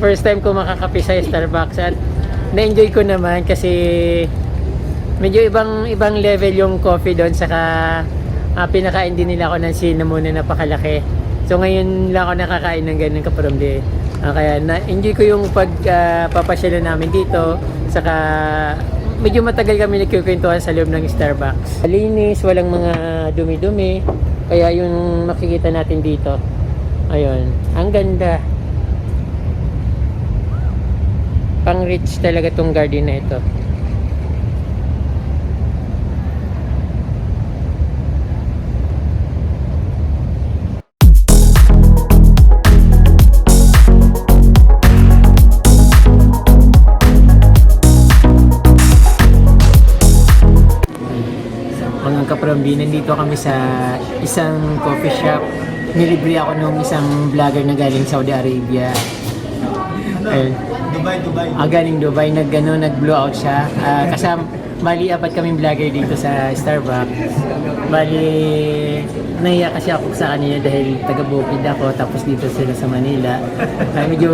First time ko makakape sa Starbucks at na-enjoy ko naman kasi medyo ibang level yung coffee doon, saka pinakain din nila ako ng cinnamon na napakalaki. So ngayon lang ako nakakain ng ganun kaparomdi. Kaya na-enjoy ko yung pagpapasyalan namin dito, saka medyo matagal kami nagkukwentuhan sa loob ng Starbucks. Malinis, walang mga dumi-dumi, kaya yung makikita natin dito, ayun, ang ganda. Pang rich talaga tong garden na ito. Mga kaparomdi, nandito kami sa isang coffee shop. Nilibre ako nung isang vlogger na galing Saudi Arabia. Dubai. Galing Dubai, nag-blowout siya. Bali, apat kaming vlogger dito sa Starbucks. Bali, nahiya kasi ako sa kanila dahil taga-Bukid ako, tapos dito sila sa Manila. Medyo,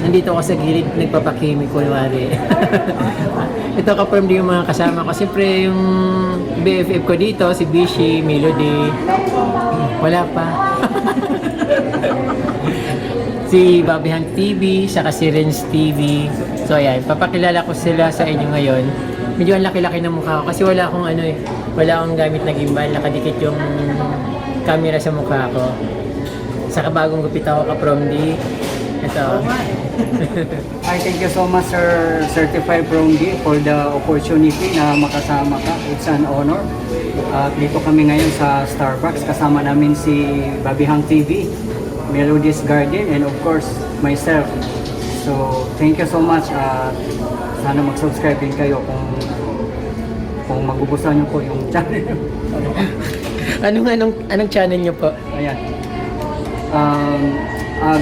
nandito ako sa gilid, nagpapakimik ko, kunwari. Ito kaparomdi yung mga kasama ko. Siyempre, yung BFF ko dito, si Bishi, Melody. Wala pa. Si Bobby Hank TV, saka si Renz TV. So ayan, papakilala ko sila sa inyo ngayon. Medyo ang laki-laki ng mukha ko kasi wala akong wala akong gamit na gimbal, nakadikit yung camera sa mukha ko. Saka bagong gupit ako kapromdi. Ito. I thank you so much, Sir Certified Promdi, for the opportunity na makasama ka. It's an honor. Dito kami ngayon sa Starbucks. Kasama namin si Bobby Hank TV, Melody's Garden, and of course, myself. So, thank you so much. Sana mag-subscribe din kayo kung magugustuhan niyo po yung channel. Anong channel niyo po? Ayan.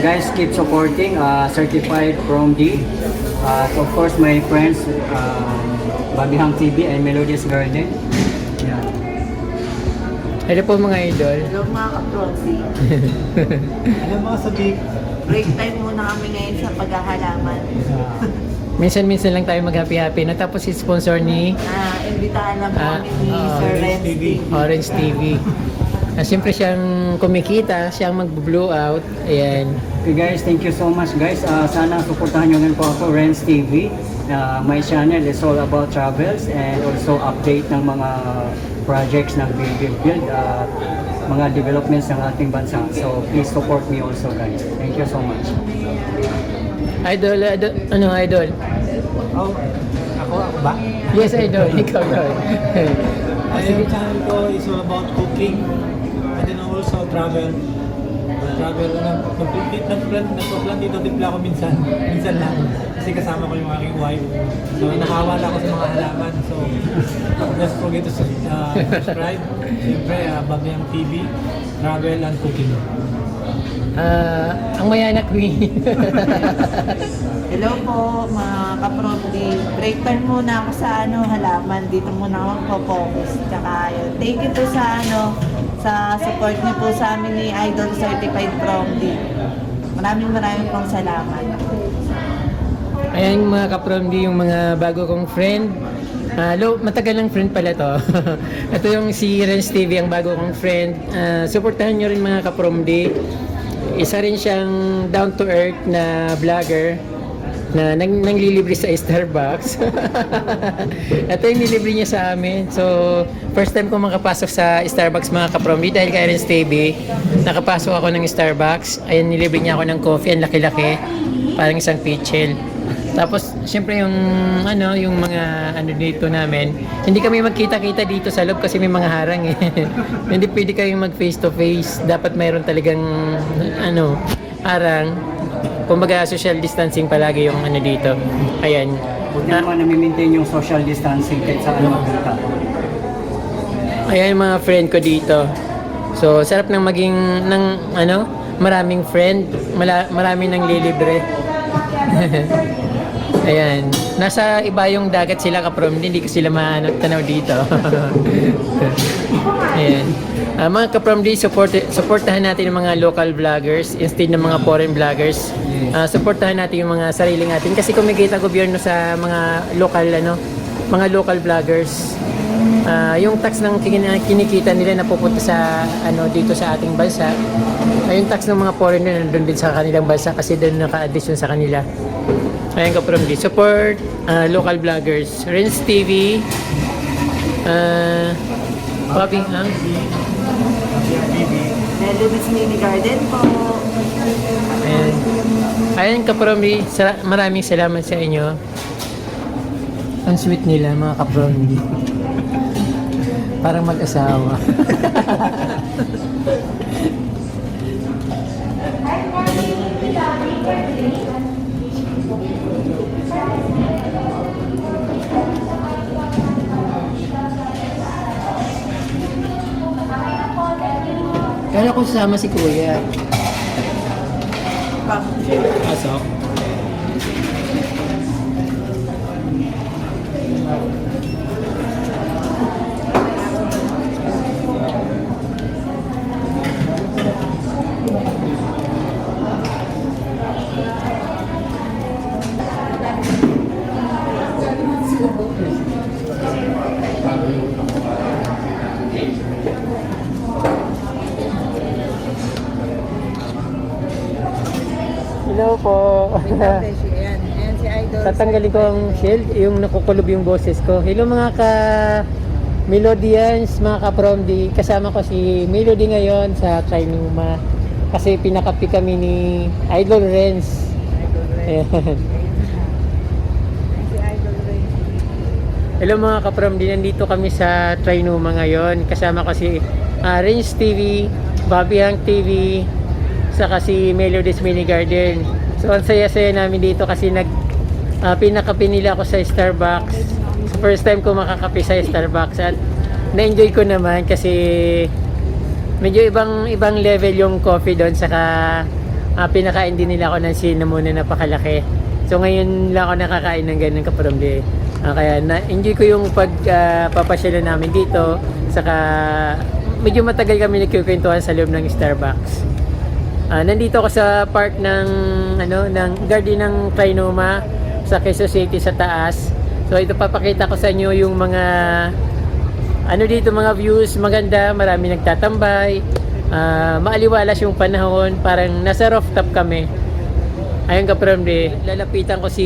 Guys, keep supporting Certified Promdi. Of course, my friends, Bobby Hank TV and Melody's Garden. Yeah. Hello po mga idol. Hello mga kaproxy. Ano mga sabi? Break time muna kami ngayon sa paghahalaman. Minsan-minsan lang tayo mag-happy-happy. Natapos si sponsor ni Imbitahan lang po kami ni Sir Renz TV. Orange TV. Siyempre siyang kumikita, siyang mag-blow out. Ayan. Okay guys, thank you so much guys. Sana suportahan nyo ngayon po ako, Renz TV. My channel is all about travels and also update ng mga projects ng build, mga developments ng ating bansa. So please support me also guys. Thank you so much. Idol, idol? Oh, ako ba? Yes, idol. Ikaw yun. Yung channel ko is all about cooking and then also travel. Nagpa-plan dito timpla ako minsan lang. Kasi kasama ko yung aking wife. So, nakawala ako sa mga halaman. So, don't forget to subscribe. Siyempre, Bobby Hank TV, travel and cooking. Ang mayanak queen. Hello po mga kaproxy. Break time muna ako sa halaman. Dito muna ako magpo-focus. Tsaka yun. Thank you po sa sa support niyo po sa amin ni Idol Certified Promdi. Maraming pong salamat. Ayan mga kapromdi, yung mga bago kong friend. Matagal ng friend pala to. Ito yung si Renz TV, ang bago kong friend. Supportahan nyo rin mga kapromdi. Isa rin siyang down to earth na vlogger na nanglilibre sa Starbucks. Ito yung nilibre niya sa amin. So, first time ko makapasok sa Starbucks mga kapromdi dahil kay Renz TV. Nakapasok ako ng Starbucks. Ayun, nilibre niya ako ng coffee. Ang laki-laki. Parang isang pitchel. Tapos, syempre yung mga dito namin, hindi kami magkita-kita dito sa loob kasi may mga harang eh. Hindi pwede kayong mag face to face. Dapat mayroon talagang harang. Kumbaga social distancing palagi yung dito. Ayan. Huwag naman na-maintain yung social distancing kahit saan magpunta. Ayan yung mga friend ko dito. So, sarap ng maging maraming friend, marami nang lilibre. Ayan. Nasa iba yung dagat sila kaprom, hindi ko sila matanaw dito. Ayan. Mga kaprom, supportahan natin yung mga local vloggers instead ng mga foreign vloggers. Suportahan natin yung mga sariling atin kasi kumikita gobyerno sa mga local vloggers. Yung tax ng kinikita nila na pupunta sa dito sa ating bansa, yung tax ng mga foreigner nandun din sa kanilang bansa kasi doon naka-address yun sa kanila. Ayan ka from this. Support local vloggers. Renz TV, Bobby Hang, Melodies Mini Garden po. Ayan kapromdi, maraming salamat sa inyo. Ang sweet nila mga kapromdi. Parang mag-asawa. Kaya ko sasama si Kuya. Pasok. Hello po. Ayan, ayan si Idol. Tatanggalin ko ang shield, yung nakukulob yung boses ko. Hello mga Melodians, mga ka-Promdi. Kasama ko si Melody ngayon sa Trinuma. Kasi pinakapi kami ni Idol Renz. Ayan. Si Idol Ray. Hello mga ka-Promdi, nandito kami sa Trinuma ngayon. Kasama ko si Renz TV, Bobby Hang TV, saka si Melodies Mini Garden. So ang saya-saya namin dito kasi pinakapi nila ako sa Starbucks. So, first time ko makakapi sa Starbucks at na-enjoy ko naman kasi medyo ibang level yung coffee doon, saka pinakain din nila ako ng cinnamon na napakalaki. So ngayon lang ako nakakain ng ganun kapromdi. Kaya na-enjoy ko yung pagpapasyalan namin dito, saka medyo matagal kami nagkukwentuhan sa loob ng Starbucks. Nandito ako sa park ng garden ng Trinuma sa Quezon City sa taas. So ito papakita ko sa inyo yung mga dito, mga views maganda, marami nagtatambay. Maaliwalas yung panahon, parang nasa rooftop kami. Ayun kapromdi, lalapitan ko si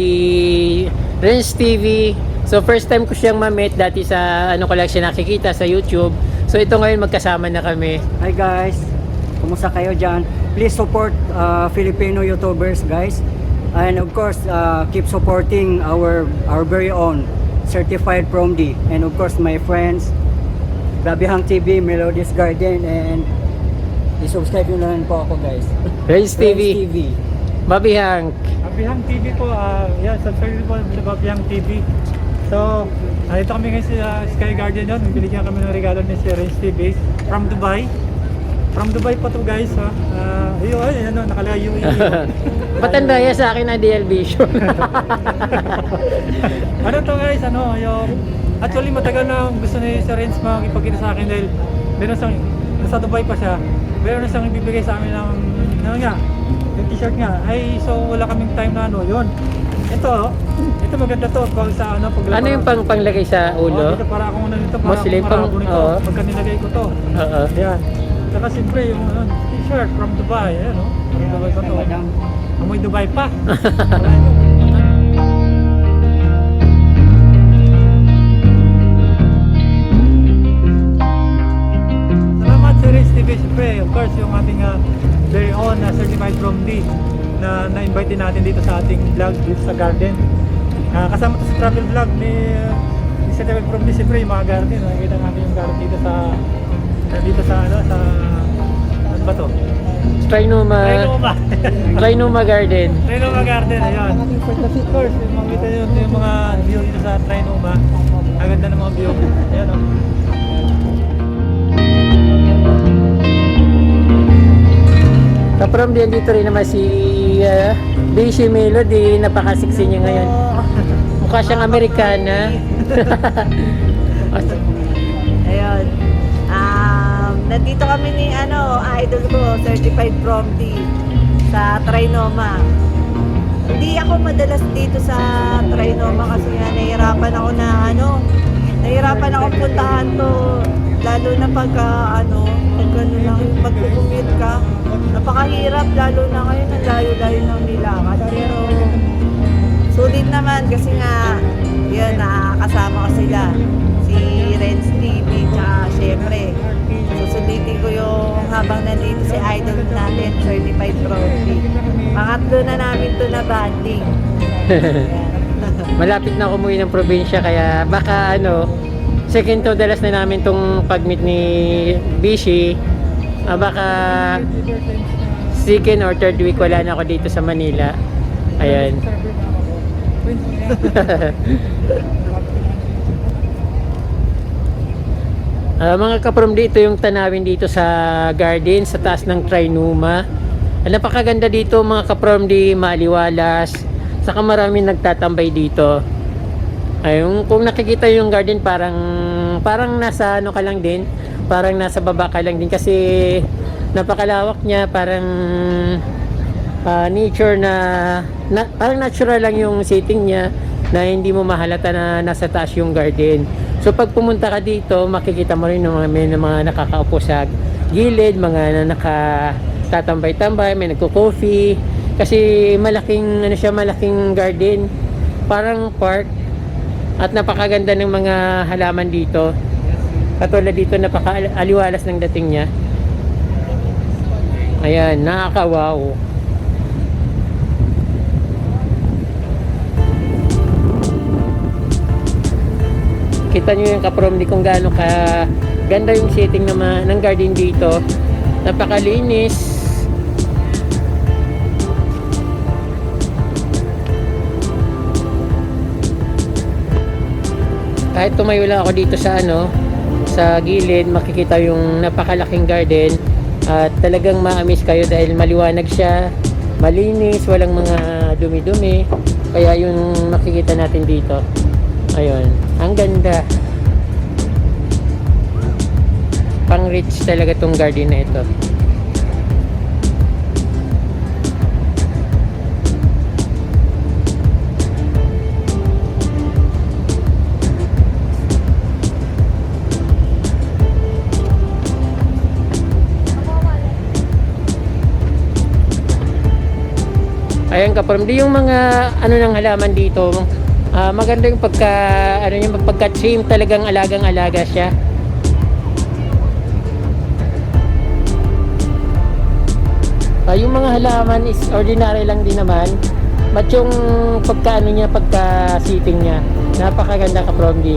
Renz TV. So first time ko siyang ma-meet, dati sa ko lang siya nakikita sa YouTube. So ito ngayon magkasama na kami. Hi guys, kumusta kayo dyan? Please support Filipino YouTubers guys, and of course keep supporting our very own certified Promdi, and of course my friends Bobby Hang TV, Melodies Garden, and i-subscribe nyo na rin po ako guys. Renz TV, Bobby Hang. Bobby Hang TV po, subscribe po sa Bobby Hang TV. So, dito kami ngayon sa Sky Garden yun. Binigyan kami ng regalo ni si Renz TV from Dubai. From Dubai pa to guys, ha. Nakalagay UAE. Patandaya sa akin na DL Vision. Ano to guys, actually matagal na gusto ni Sir Renz makipagkita sa akin dahil nasa Dubai pa siya. Meron na siyang ibibigay sa amin ng yung t-shirt nga. So wala kaming time na yun. Ito maganda to pag sa paglabas. Ano yung panglagay sa ulo? Dito para akong dito para Muslim akong marabo nito. oo. Pagka nilagay ko to. Oo. Ayan. Saka siyempre yung t-shirt from Dubai, from Dubai pa to. Amoy Dubai pa. Salamat sa Renz TV, siyempre, of course, yung ating very own certified Promdi na na-invite din natin dito sa ating vlog dito sa garden. Kasama to sa travel vlog ni certified Promdi, siyempre yung mga garden. Nakikita natin yung garden dito sa ano ba to? Trinuma Garden. Trinuma Garden, ayan. Of course, makikita nyo yung mga view dito sa Trinuma. Ang ganda ng mga view. Ayan o. Kaprom din dito rin naman si Daisy Melody, napakasiksi niya ngayon. Mukha siyang Amerikana. Ayun. Nandito kami ni idol ko, certified Promdi sa Trinoma. ako madalas dito sa Trinoma kasi nga nahihirapan ako na nahihirapan ako puntahan to. Lalo na pagka pag-commute ka. Napakahirap lalo na ngayon ang layo-layo ng nilakad. Pero sulit naman kasi nga yun, nakakasama ko sila. Si Renz TV, tsaka syempre susulitin ko yung habang nandito si idol natin, Certified Trophy. Pangatlo na namin to na banding. Malapit na ako umuwi ng probinsya kaya baka second to dalas na namin tong pag-meet ni Bishi. Baka second or third week wala na ako dito sa Manila. Ayan. Mga kaprom, dito yung tanawin dito sa garden sa taas ng Trinoma. Napakaganda dito mga kaprom, di maliwalas. Saka maraming nagtatambay dito. Ayun, kung nakikita yung garden parang nasa ka lang din, parang nasa baba ka lang din kasi napakalawak niya, parang nature parang natural lang yung setting niya na hindi mo mahalata na nasa taas yung garden. So pag pumunta ka dito, makikita mo rin may mga nakakaupo sa gilid, mga nakatatambay-tambay, may nagko-coffee kasi malaking malaking garden, parang park. At napakaganda ng mga halaman dito. Katulad dito, napaka-aliwalas ng dating niya. Ayan, nakaka-wow. Kita nyo yung kaprom, di kung gaano ka ganda yung setting ng garden dito. Napakalinis. Kahit tumayo lang ako dito sa sa gilid, makikita yung napakalaking garden at talagang ma-amaze kayo dahil maliwanag siya, malinis, walang mga dumi-dumi. Kaya yung makikita natin dito. Ayun, ang ganda. Pang rich talaga tong garden na ito. Ayan kaprom, di yung mga ng halaman dito, maganda yung pagka-trim, talagang alagang-alaga siya. Yung mga halaman is ordinary lang din naman. But yung pagka-sitting niya, napakaganda kaprom di.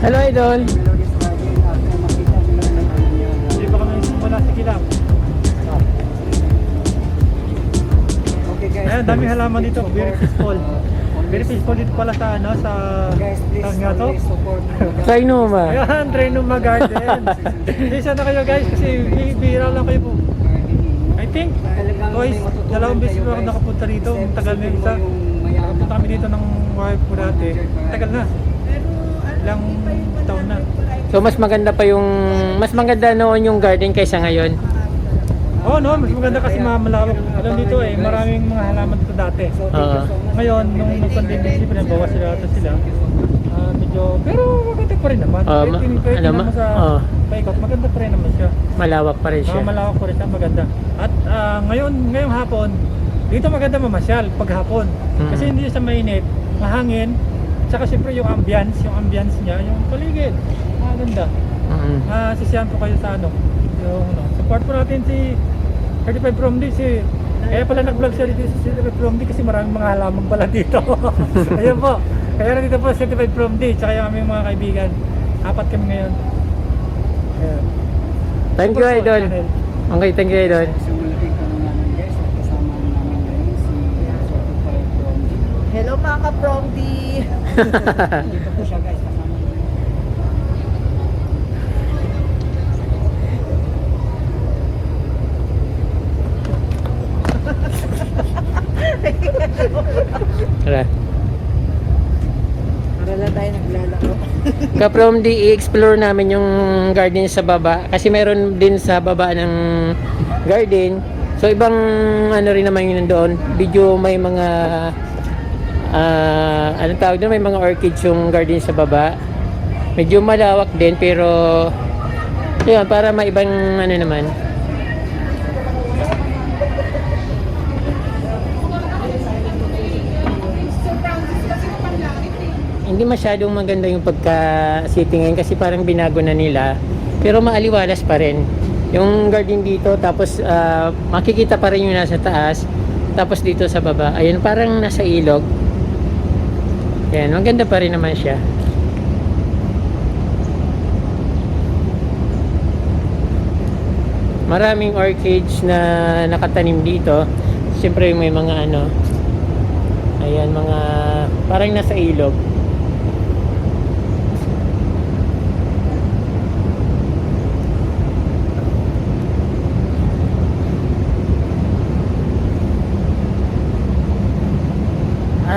Hello idol. Hindi pa kami wala sa kilap. Okay guys. Ayan, daming halaman dito. Very peaceful. Very peaceful dito pala sa Guys, please saan nga to? always support. Trinoma. Ayan, Trinoma Garden. Isa na kayo guys kasi bihira lang kayo po. I think, boys, dalawang beses pa ako nakapunta dito. Ang tagal na yung isa. Nakapunta kami dito ng wife ko dati. Tagal na. Ilang taon na. So mas maganda noon yung garden kaysa ngayon. Oo, no, mas maganda kasi malawak. Alam dito maraming mga halaman dito dati. Oo. Ngayon, nung nag-pandemic, siyempre nabawas sila. Medyo, pero pa rin naman. Oh, Kahit ano tingnan mo sa oh, paikot, maganda pa rin naman siya. malawak pa rin siya. Malawak pa rin siya, maganda. At ngayong hapon, dito maganda mamasyal pag hapon. Kasi hindi siya mainit, mahangin. Tsaka siyempre yung ambience niya, yung paligid. Maganda. Sisiyahan po kayo sa ano. Support po natin si 35 from D. Kaya pala nag-vlog siya dito si 35 from D kasi maraming mga halaman pala dito. Ayun po. Kaya nandito po si 35 from D. Tsaka yung aming mga kaibigan. 4 kami ngayon. Ayan. Thank you, Idol. Okay, thank you, Idol. Sa malaking karangalan guys, at kasama namin ngayon si Certified from D. Hello mga ka-prom D! Dito po siya guys, kasama namin. Tara. Para lang tayo naglalaro. Ka-from D, i-explore namin yung garden sa baba. Kasi meron din sa baba ng garden. So, ibang ano rin naman yun doon. Video may mga anong tawag doon? May mga orchids yung garden sa baba. Medyo malawak din pero yun, para maibang ano naman. Hindi masyadong maganda yung pagka-sitting ngayon kasi parang binago na nila. Pero maaliwalas pa rin. Yung garden dito, tapos makikita pa rin yung nasa taas. Tapos dito sa baba, ayun parang nasa ilog. Yan, maganda pa rin naman siya. Maraming orchids na nakatanim dito. Siyempre may mga ano, ayan, mga parang nasa ilog.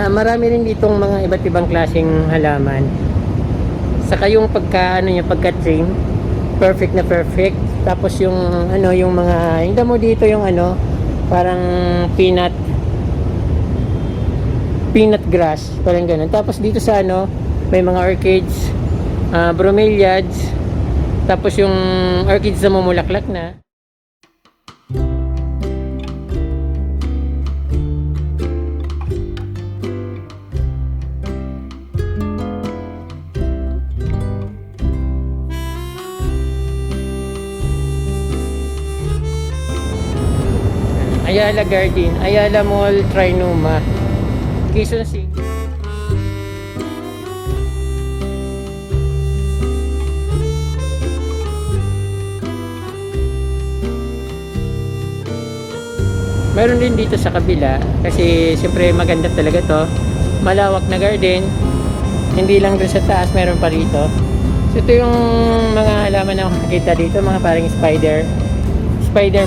Marami rin ditong mga iba't ibang klaseng halaman. Saka yung pagka ano niya, pagka-trim, perfect na perfect. Tapos yung ano, yung mga hindi mo dito yung ano, parang peanut grass, parang ganun. Tapos dito sa ano, may mga orchids, bromeliads, tapos yung orchids na mamulaklak na. Ayala Garden, Ayala Mall, Trinoma, Quezon City. Meron din dito sa kabila kasi siyempre maganda talaga to. Malawak na garden. Hindi lang doon sa taas, meron pa rito. So ito yung mga halaman na makikita dito, mga parang spider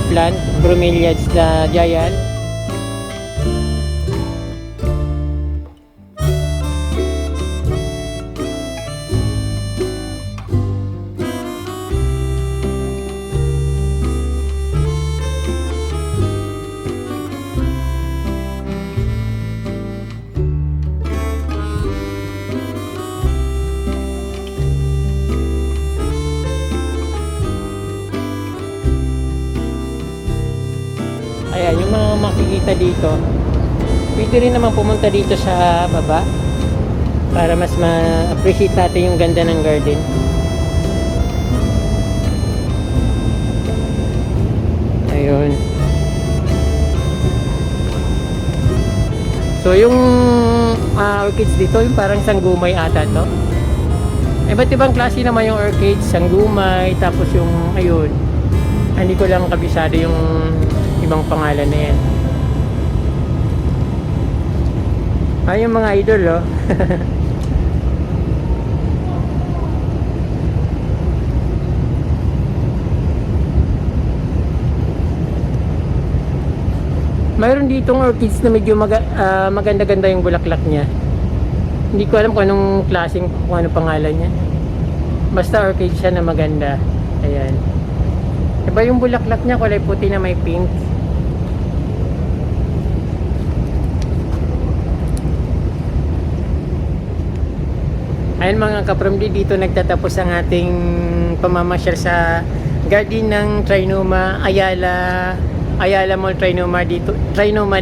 plant, bromeliads na giant. Ayan, yung mga makikita dito. Pwede rin naman pumunta dito sa baba para mas ma-appreciate natin yung ganda ng garden. Ayun. So yung orchids dito, yung parang sanggumay ata to. Iba't ibang klase naman yung orchids, sanggumay, tapos yung ayun. Hindi ko lang kabisado yung ibang pangalan na yan. Yung mga idol, oh. Mayroon ditong orchids na medyo maganda-ganda yung bulaklak niya. Hindi ko alam kung anong klaseng, kung anong pangalan niya. Basta orchid siya na maganda. Ayan. Iba yung bulaklak niya, kulay puti na may pink. Ayun mga kapromdi, dito nagtatapos ang ating pamamasyal sa garden ng Trinoma Ayala Mall Trinoma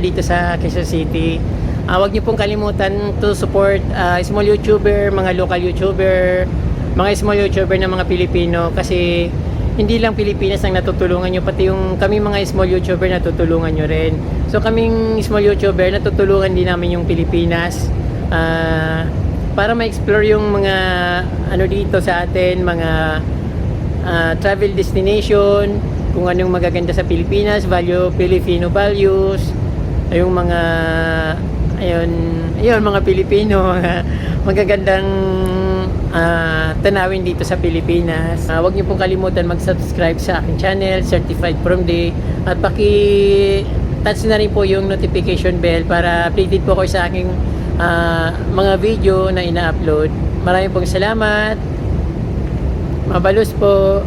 dito sa Quezon City. Huwag niyo pong kalimutan to support small YouTuber, mga local YouTuber, mga small YouTuber ng mga Pilipino, kasi hindi lang Pilipinas ang natutulungan nyo, pati yung kami mga small YouTuber natutulungan nyo rin. So kaming small YouTuber natutulungan din namin yung Pilipinas para ma-explore yung mga ano dito sa atin, mga travel destination, kung anong magaganda sa Pilipinas, Filipino values, yung mga ayun mga Pilipino, mga magagandang tanawin dito sa Pilipinas. Huwag niyo pong kalimutan mag-subscribe sa aking channel, Certified From Day, at paki-touch na rin po yung notification bell para updated po kayo sa aking mga video na ina-upload. Maraming pong salamat. Mabalos po.